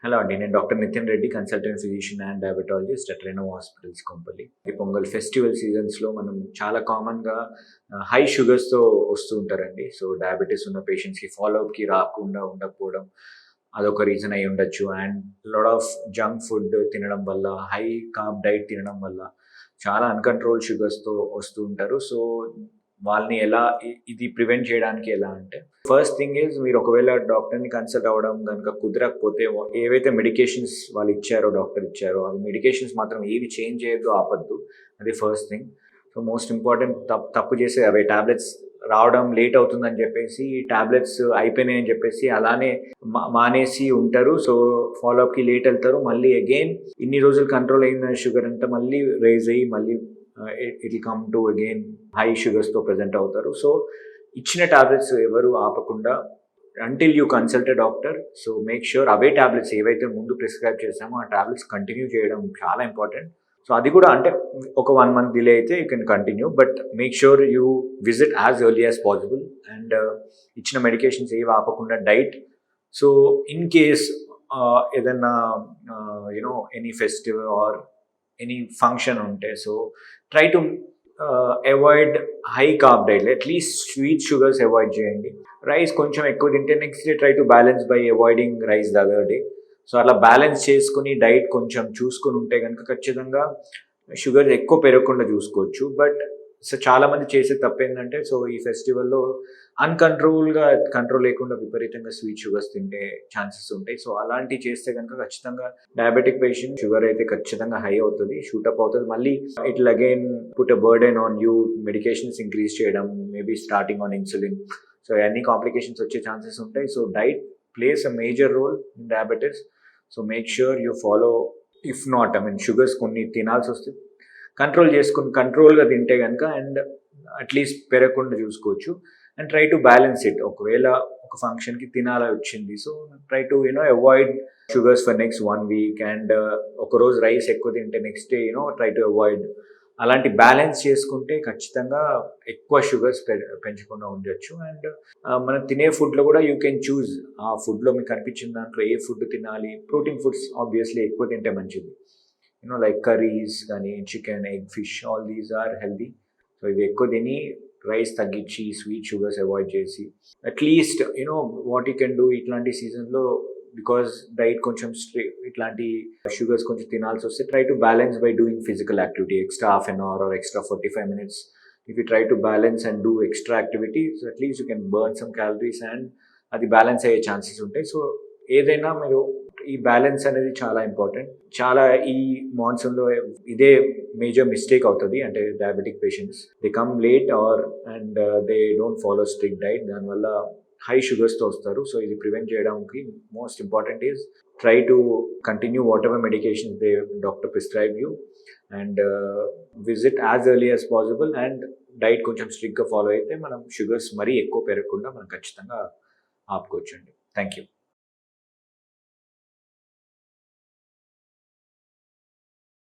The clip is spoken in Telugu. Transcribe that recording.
హలో అండి. నేను doctor Nitin Reddy, consultant physician and diabetologist at Reno hospitals Kompally. ఈ పొంగల్ ఫెస్టివల్ సీజన్స్‌లో మనం చాలా కామన్‌గా హై షుగర్స్‌తో వస్తూ ఉంటారండి. సో, డయాబెటిస్ ఉన్న పేషెంట్స్‌కి ఫాలో అప్‌కి రాకుండా ఉండకపోవడం అదొక రీజన్ అయ్యి ఉండొచ్చు. And lot of junk food తినడం వల్ల, హై కార్బ్ డైట్ తినడం వల్ల చాలా అన్‌కంట్రోల్డ్ షుగర్స్‌తో వస్తూ ఉంటారు. సో, వాళ్ళని ఎలా ఇది ప్రివెంట్ చేయడానికి ఎలా అంటే, ఫస్ట్ థింగ్ ఈజ్ మీరు ఒకవేళ డాక్టర్‌ని కన్సల్ట్ అవ్వడం గనుక కుదరకపోతే ఏవైతే మెడికేషన్స్ వాళ్ళు ఇచ్చారో, డాక్టర్ ఇచ్చారో, అవి మెడికేషన్స్ మాత్రం ఏవి చేంజ్ చేయొద్దు, ఆపొద్దు. అది first thing. So, most important తప్పు చేసేది అవే. టాబ్లెట్స్ రావడం లేట్ అవుతుందని చెప్పేసి, టాబ్లెట్స్ అయిపోయినాయని చెప్పేసి అలానే మానేసి ఉంటారు. సో, ఫాలో అప్‌కి లేట్ ఎళ్తారు. మళ్ళీ అగైన్ ఇన్ని రోజులు కంట్రోల్ అయిందని షుగర్ అంతా మళ్ళీ రైజ్ అయ్యి మళ్ళీ it will come to again high షుగర్స్‌తో ప్రెజెంట్ అవుతారు. సో, ఇచ్చిన టాబ్లెట్స్ ఎవరు ఆపకుండా until you consult a doctor. So, make sure అవే టాబ్లెట్స్ ఏవైతే ముందు ప్రిస్క్రైబ్ చేసామో ఆ టాబ్లెట్స్ కంటిన్యూ చేయడం చాలా ఇంపార్టెంట్. సో, అది కూడా అంటే ఒక 1 మంత్ డిలే అయితే you can continue. But make sure you visit as early as possible. And ఇచ్చిన మెడికేషన్స్ ఏవి ఆపకుండా డైట్. సో, ఇన్ కేస్ ఏదన్నా any festival or any function ఉంటే, so try to avoid high carb diet. At least sweet sugars avoid చేయండి. రైస్ కొంచెం ఎక్కువ తింటే next day try to balance by avoiding rice the other day. So అలా బ్యాలెన్స్ చేసుకుని డైట్ కొంచెం చూసుకుని ఉంటే కనుక ఖచ్చితంగా షుగర్ ఎక్కువ పెరగకుండా చూసుకోవచ్చు. బట్ సో చాలామంది చేసే తప్పేంటంటే, సో ఈ ఫెస్టివల్లో కంట్రోల్ లేకుండా విపరీతంగా స్వీట్ షుగర్స్ తింటే ఛాన్సెస్ ఉంటాయి. సో అలాంటివి చేస్తే కనుక ఖచ్చితంగా డయాబెటిక్ పేషెంట్ షుగర్ అయితే ఖచ్చితంగా హై అవుతుంది, షూటప్ అవుతుంది. మళ్ళీ it will again put a burden on you. Medications increase చేయడం, maybe starting on insulin. So అన్ని కాంప్లికేషన్స్ వచ్చే ఛాన్సెస్ ఉంటాయి. So diet plays a major role in diabetes. So make sure you follow. If not, sugars కొన్ని తినాల్సి వస్తుంది, కంట్రోల్గా తింటే కనుక అండ్ అట్లీస్ట్ పెరగకుండా చూసుకోవచ్చు. And try to balance it. ఒకవేళ ఒక ఫంక్షన్కి తినాలి వచ్చింది, so try to avoid sugars for next 1 week. And ఒకరోజు రైస్ ఎక్కువ తింటే next day try to avoid. అలాంటి బ్యాలెన్స్ చేసుకుంటే ఖచ్చితంగా ఎక్కువ షుగర్స్ పెంచకుండా ఉండొచ్చు. అండ్ మనం తినే ఫుడ్లో కూడా యూ కెన్ చూస్. ఆ ఫుడ్లో మీకు కనిపించిన దాంట్లో ఏ ఫుడ్ తినాలి. ప్రోటీన్ ఫుడ్స్ ఆబ్వియస్లీ ఎక్కువ తింటే మంచిది. లైక్ కర్రీస్ కానీ, chicken, egg, fish, all these are healthy. So ఇవి ఎక్కువ తిని రైస్ తగ్గించి స్వీట్ షుగర్స్ అవాయిడ్ చేసి at least what you can do ఇట్లాంటి సీజన్లో, బికాస్ డైట్ కొంచెం ఇట్లాంటి షుగర్స్ కొంచెం తినాల్సి వస్తే try to balance by doing physical activity. Extra half an hour or extra 45 minutes. If you try to balance and do extra activity, so at least you can burn some calories and అది బ్యాలెన్స్ అయ్యే ఛాన్సెస్ ఉంటాయి. సో ఏదైనా మీరు ఈ బ్యాలెన్స్ అనేది చాలా ఇంపార్టెంట్. చాలా ఈ మాన్సూన్లో ఇదే మేజర్ మిస్టేక్ అవుతుంది. అంటే diabetic patients they come late and they don't follow strict diet. దానివల్ల హై షుగర్స్తో వస్తారు. సో ఇది ప్రివెంట్ చేయడానికి most important is try to continue what ever medication they doctor prescribe you. And visit as early as possible. And diet కొంచెం స్ట్రిక్ట్గా ఫాలో అయితే మనం షుగర్స్ మరీ ఎక్కువ పెరగకుండా మనం ఖచ్చితంగా ఆపుకోవచ్చండి. Thank you.